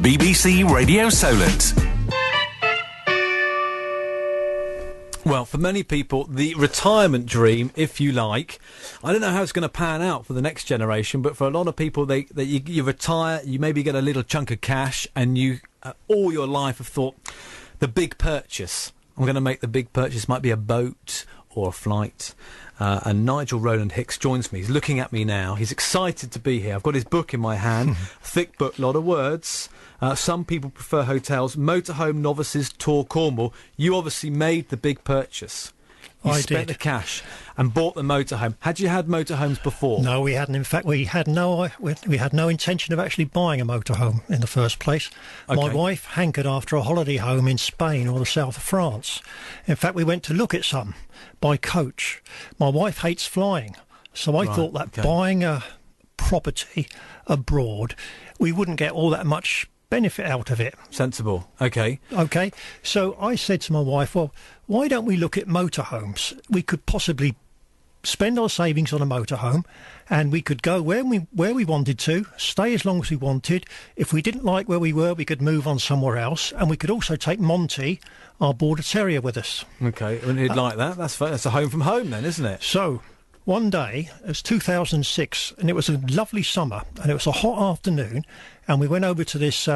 BBC Radio Solent. Well, for many people, the retirement dream, if you like, I don't know how it's going to pan out for the next generation, but for a lot of people, you retire, you maybe get a little chunk of cash, and you all your life have thought, the big purchase. I'm going to make the big purchase. Might be a boat or a flight. And Nigel Hicks joins me. He's looking at me now. He's excited to be here. I've got his book in my hand. Thick book, lot of words. Some people prefer hotels. Motorhome Novices Tour Cornwall. You obviously made the big purchase. You spent the cash and bought the motorhome. Had you had motorhomes before? No, we hadn't. In fact, we had no intention of actually buying a motorhome in the first place. Okay. My wife hankered after a holiday home in Spain or the south of France. In fact, we went to look at some by coach. My wife hates flying, so I thought that buying a property abroad, we wouldn't get all that much benefit out of it. Sensible. Okay. So I said to my wife, well, why don't we look at motorhomes? We could possibly spend our savings on a motorhome, and we could go where we wanted to, stay as long as we wanted. If we didn't like where we were, we could move on somewhere else, and we could also take Monty, our border terrier, with us. Okay, and he'd like that. That's a home from home then, isn't it? So one day, it was 2006, and it was a lovely summer, and it was a hot afternoon, and we went over to this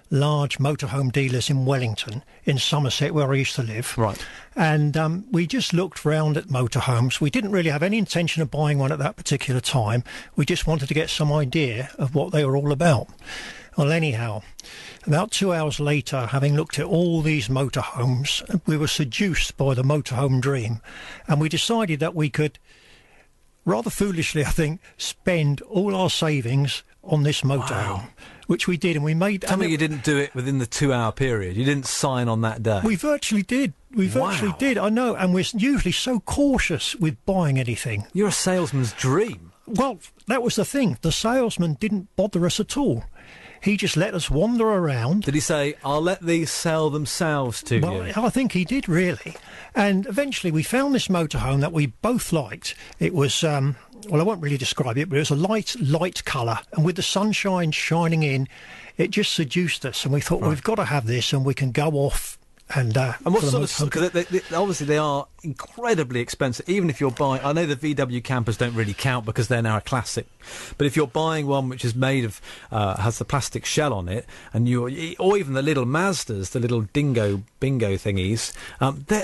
large motorhome dealers in Wellington, in Somerset, where I used to live. Right. And we just looked round at motorhomes. We didn't really have any intention of buying one at that particular time. We just wanted to get some idea of what they were all about. Well, anyhow, about 2 hours later, having looked at all these motorhomes, we were seduced by the motorhome dream, and we decided that we could, rather foolishly, I think, spend all our savings on this motorhome, which we did, and we made... Tell me you didn't do it within the 2 hour period. You didn't sign on that day. We virtually did. Virtually did, I know, and we're usually so cautious with buying anything. You're a salesman's dream. Well, that was the thing. The salesman didn't bother us at all. He just let us wander around. Did he say, I'll let these sell themselves to you? Well, I think he did, really. And eventually we found this motorhome that we both liked. It was, well, I won't really describe it, but it was a light colour. And with the sunshine shining in, it just seduced us. And we thought, well, we've got to have this, and we can go off. And what sort of... Because obviously they are incredibly expensive, even if you're buying... I know the VW campers don't really count because they're now a classic. But if you're buying one which is made of... has the plastic shell on it, and or even the little Mazdas, the little bingo thingies,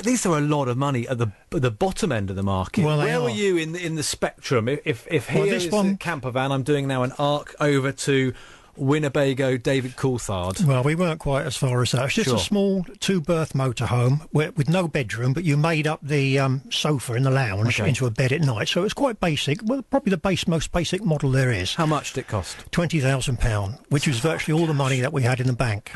these are a lot of money at the bottom end of the market. Well, where were you in the spectrum? If here is a camper van, I'm doing now an arc over to... Winnebago, David Coulthard. Well, we weren't quite as far as that. It's just a small two-berth motorhome with no bedroom, but you made up the sofa in the lounge into a bed at night. So it was quite basic. Well, probably the most basic model there is. How much did it cost? £20,000, which was virtually all the money that we had in the bank.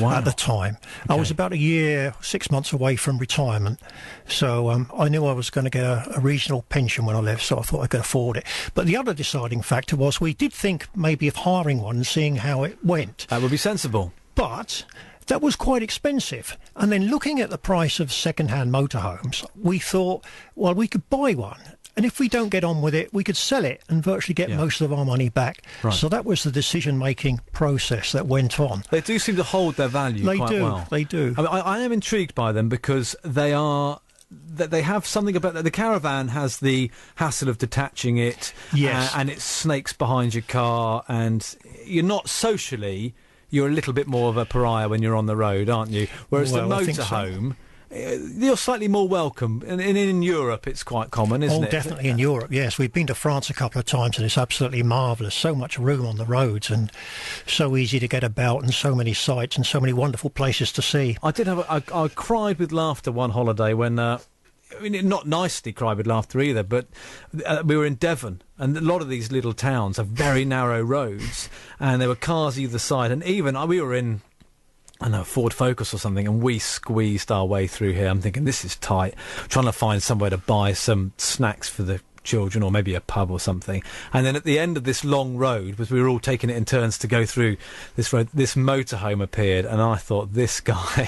At the time. I was about a year, 6 months away from retirement, so I knew I was going to get a regional pension when I left, so I thought I could afford it. But the other deciding factor was we did think maybe of hiring one and seeing how it went. That would be sensible. But that was quite expensive. And then looking at the price of second-hand motorhomes, we thought, well, we could buy one. And if we don't get on with it, we could sell it and virtually get most of our money back. Right. So that was the decision-making process that went on. They do seem to hold their value quite well. They do. I mean, I am intrigued by them because they have something about the caravan has the hassle of detaching it, and it snakes behind your car, and you're not socially. You're a little bit more of a pariah when you're on the road, aren't you? Whereas the motorhome. You're slightly more welcome. And in Europe, it's quite common, isn't it? Oh, definitely in Europe, yes. We've been to France a couple of times, and it's absolutely marvellous. So much room on the roads, and so easy to get about, and so many sights, and so many wonderful places to see. I did have... I cried with laughter one holiday when... I mean, not nicely cried with laughter either, but we were in Devon, and a lot of these little towns have very narrow roads, and there were cars either side, and even... we were in... I don't know, Ford Focus or something, and we squeezed our way through here. I'm thinking, this is tight. Trying to find somewhere to buy some snacks for the children, or maybe a pub or something. And then at the end of this long road, as we were all taking it in turns to go through this road, this motorhome appeared, and I thought, this guy,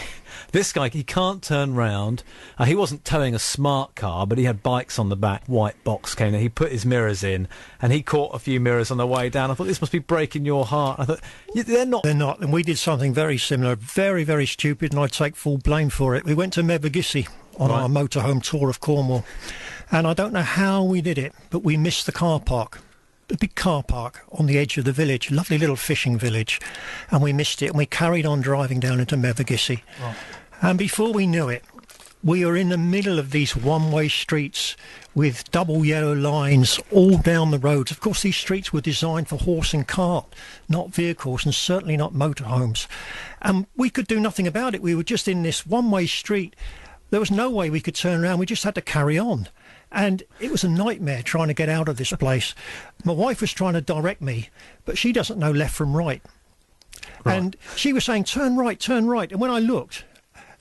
he can't turn round. He wasn't towing a smart car, but he had bikes on the back, white box came in. He put his mirrors in, and he caught a few mirrors on the way down. I thought, this must be breaking your heart. I thought, they're not. They're not, and we did something very similar, very, very stupid, and I take full blame for it. We went to Mevagissey on our motorhome tour of Cornwall, and I don't know how we did it, but we missed the car park. The big car park on the edge of the village, lovely little fishing village, and we missed it, and we carried on driving down into Mevagissey. Oh. And before we knew it, we were in the middle of these one-way streets with double yellow lines all down the roads. Of course, these streets were designed for horse and cart, not vehicles, and certainly not motorhomes. And we could do nothing about it. We were just in this one-way street. There was no way we could turn around. We just had to carry on. And it was a nightmare trying to get out of this place. My wife was trying to direct me, but she doesn't know left from right. And she was saying, turn right, turn right. And when I looked,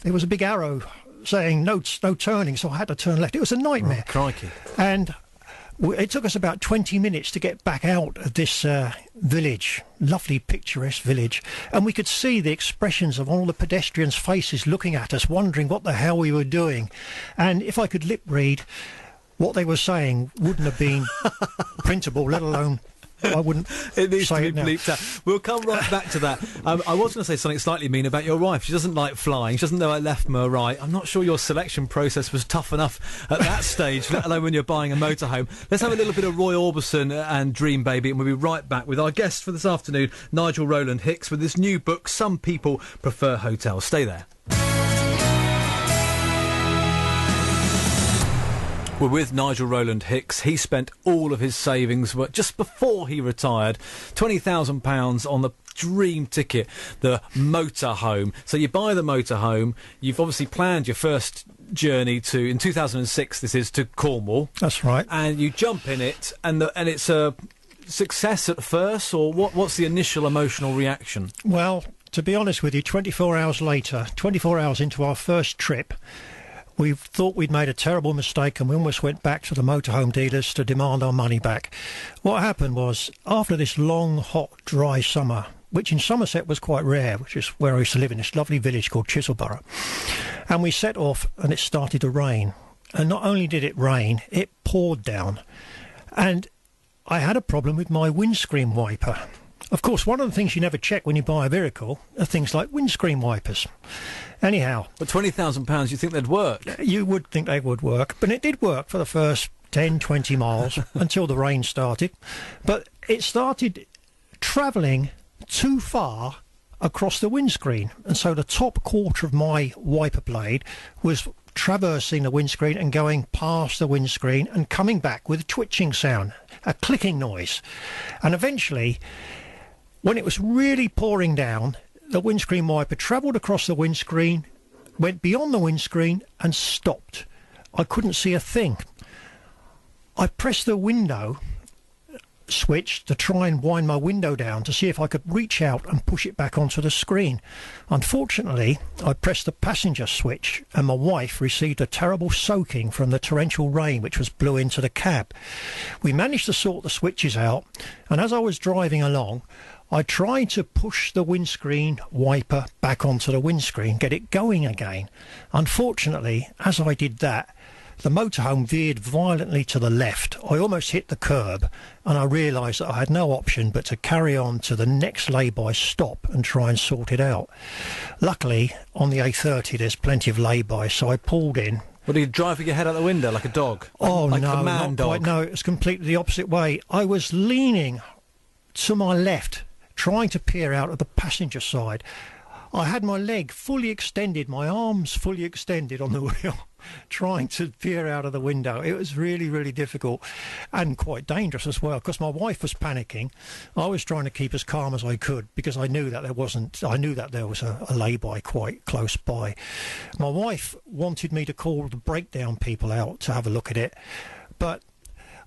there was a big arrow saying no turning, so I had to turn left. It was a nightmare. Oh, crikey. And it took us about 20 minutes to get back out of this village, lovely picturesque village, and we could see the expressions of all the pedestrians' faces looking at us, wondering what the hell we were doing. And if I could lip read, what they were saying wouldn't have been printable, let alone I wouldn't it needs say to it be now. bleeped out. We'll come right back to that. I was going to say something slightly mean about your wife. She doesn't like flying. She doesn't know her left from her right. I'm not sure your selection process was tough enough at that stage, let alone when you're buying a motorhome. Let's have a little bit of Roy Orbison and Dream Baby, and we'll be right back with our guest for this afternoon, Nigel Rowland Hicks, with his new book, Some People Prefer Hotels. Stay there. We're with Nigel Rowland Hicks. He spent all of his savings, just before he retired, £20,000 on the dream ticket, the motorhome. So you buy the motorhome, you've obviously planned your first journey in 2006, this is, to Cornwall. That's right. And you jump in it, and it's a success at first, or what's the initial emotional reaction? Well, to be honest with you, 24 hours later, 24 hours into our first trip, we thought we'd made a terrible mistake, and we almost went back to the motorhome dealers to demand our money back. What happened was, after this long, hot, dry summer, which in Somerset was quite rare, which is where I used to live, in this lovely village called Chisleborough, and we set off and it started to rain. And not only did it rain, it poured down. And I had a problem with my windscreen wiper. Of course, one of the things you never check when you buy a vehicle are things like windscreen wipers. Anyhow. But £20,000, you think they'd work? You would think they would work, but it did work for the first 10, 20 miles until the rain started. But it started travelling too far across the windscreen, and so the top quarter of my wiper blade was traversing the windscreen and going past the windscreen and coming back with a twitching sound, a clicking noise. And eventually, when it was really pouring down, the windscreen wiper travelled across the windscreen, went beyond the windscreen and stopped. I couldn't see a thing. I pressed the window switch to try and wind my window down to see if I could reach out and push it back onto the screen. Unfortunately, I pressed the passenger switch and my wife received a terrible soaking from the torrential rain which blew into the cab. We managed to sort the switches out, and as I was driving along, I tried to push the windscreen wiper back onto the windscreen, get it going again. Unfortunately, as I did that, the motorhome veered violently to the left. I almost hit the curb, and I realised that I had no option but to carry on to the next lay-by stop and try and sort it out. Luckily, on the A30 there's plenty of lay-by, so I pulled in. What, are you driving your head out the window like a dog? Oh, like no, a man not dog? quite. No, it was completely the opposite way. I was leaning to my left, trying to peer out of the passenger side. I had my leg fully extended, my arms fully extended on the wheel, trying to peer out of the window. It was really, really difficult and quite dangerous as well, because my wife was panicking. I was trying to keep as calm as I could because I knew that there was a lay-by quite close by. My wife wanted me to call the breakdown people out to have a look at it, but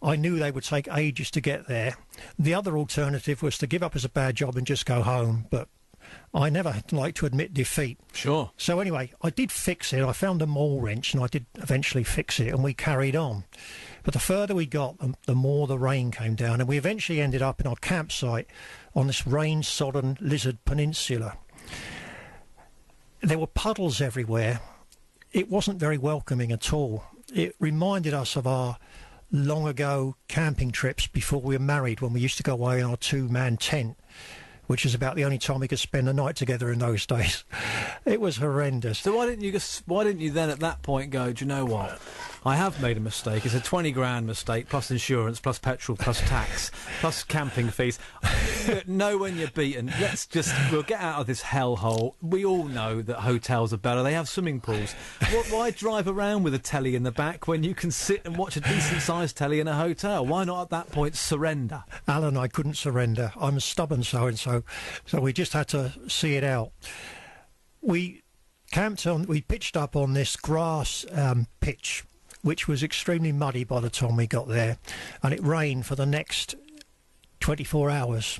I knew they would take ages to get there. The other alternative was to give up as a bad job and just go home, but I never like to admit defeat. Sure. So anyway, I did fix it. I found a mole wrench and I did eventually fix it, and we carried on. But the further we got, the more the rain came down, and we eventually ended up in our campsite on this rain-sodden Lizard Peninsula. There were puddles everywhere. It wasn't very welcoming at all. It reminded us of our long ago camping trips before we were married, when we used to go away in our two-man tent, which is about the only time we could spend the night together in those days. It was horrendous. So why didn't you then at that point go, do you know what? I have made a mistake. It's a 20 grand mistake, plus insurance, plus petrol, plus tax, plus camping fees. Know when you're beaten. We'll get out of this hellhole. We all know that hotels are better. They have swimming pools. Why drive around with a telly in the back when you can sit and watch a decent-sized telly in a hotel? Why not at that point surrender? Alan, I couldn't surrender. I'm a stubborn so-and-so, so we just had to see it out. We pitched up on this grass pitch, which was extremely muddy by the time we got there, and it rained for the next 24 hours.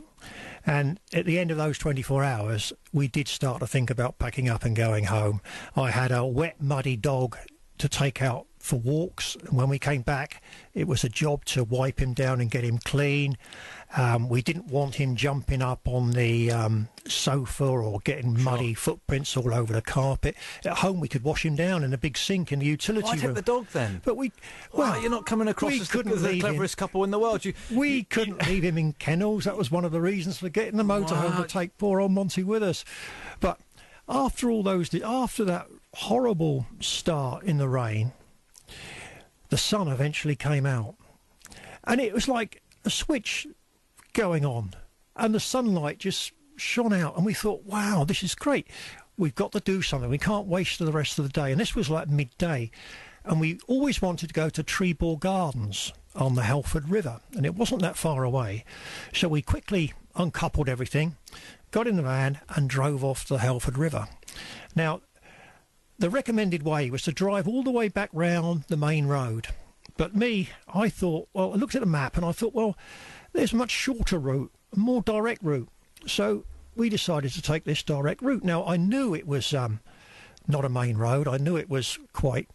And at the end of those 24 hours, we did start to think about packing up and going home. I had a wet, muddy dog to take out for walks, and when we came back, it was a job to wipe him down and get him clean. We didn't want him jumping up on the sofa or getting muddy footprints all over the carpet. At home, we could wash him down in a big sink in the utility room. Why take the dog then? But you're not coming across as the cleverest couple in the world. We couldn't leave him in kennels. That was one of the reasons for getting the motorhome to take poor old Monty with us. But after that horrible start in the rain, the sun eventually came out, and it was like a switch going on, and the sunlight just shone out, and we thought, wow, this is great. We've got to do something. We can't waste the rest of the day. And this was like midday, and we always wanted to go to Trebor Gardens on the Helford River, and it wasn't that far away. So we quickly uncoupled everything, got in the van, and drove off to the Helford River. Now, the recommended way was to drive all the way back round the main road. But I thought, I looked at the map and I thought, well, there's a much shorter route, a more direct route. So we decided to take this direct route. Now, I knew it was not a main road. I knew it was quite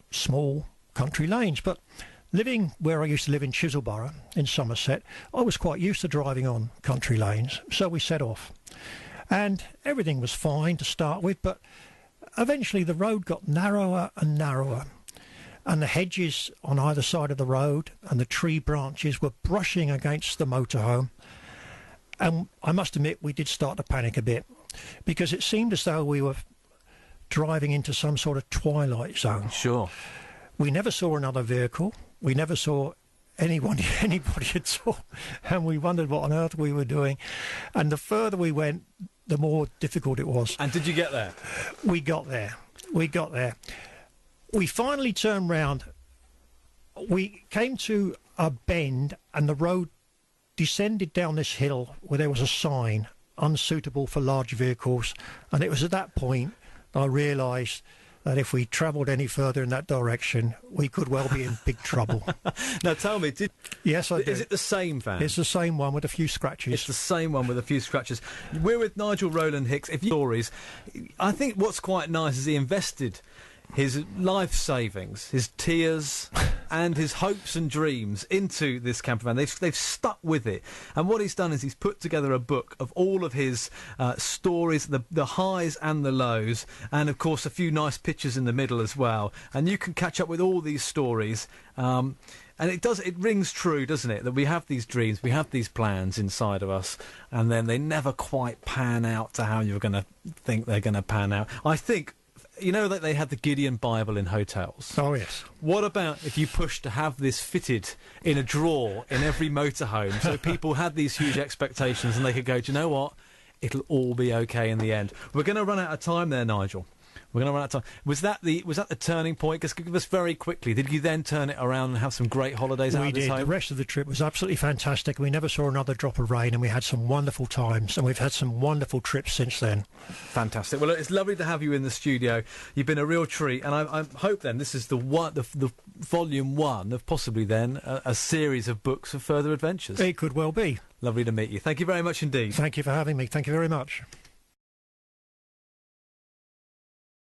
small country lanes. But living where I used to live in Chisleborough in Somerset, I was quite used to driving on country lanes. So we set off. And everything was fine to start with, but eventually the road got narrower and narrower, and the hedges on either side of the road and the tree branches were brushing against the motorhome. And I must admit, we did start to panic a bit, because it seemed as though we were driving into some sort of twilight zone. Sure. We never saw another vehicle. We never saw anybody at all. And we wondered what on earth we were doing. And the further we went, the more difficult it was. And did you get there? We got there. We finally turned round. We came to a bend, and the road descended down this hill where there was a sign, unsuitable for large vehicles. And it was at that point I realised that if we travelled any further in that direction, we could well be in big trouble. Now tell me, yes, I did. Is it the same van? It's the same one with a few scratches. It's the same one with a few scratches. We're with Nigel Rowland Hicks. Stories. I think what's quite nice is he invested his life savings, his tears, and his hopes and dreams into this camper van. They've stuck with it. And what he's done is he's put together a book of all of his stories, the highs and the lows, and of course a few nice pictures in the middle as well. And you can catch up with all these stories. And it rings true, doesn't it, that we have these dreams, we have these plans inside of us, and then they never quite pan out to how you're going to think they're going to pan out. I think, you know that they had the Gideon Bible in hotels? Oh, yes. What about if you pushed to have this fitted in a drawer in every motorhome, so people had these huge expectations and they could go, do you know what? It'll all be okay in the end. We're going to run out of time there, Nigel. We're going to run out of time. Was that the turning point? Just give us very quickly. Did you then turn it around and have some great holidays out of this home? We did. The rest of the trip was absolutely fantastic. We never saw another drop of rain, and we had some wonderful times, and we've had some wonderful trips since then. Fantastic. Well, it's lovely to have you in the studio. You've been a real treat, and I hope then this is the volume one of possibly then a series of books of further adventures. It could well be. Lovely to meet you. Thank you very much indeed. Thank you for having me. Thank you very much.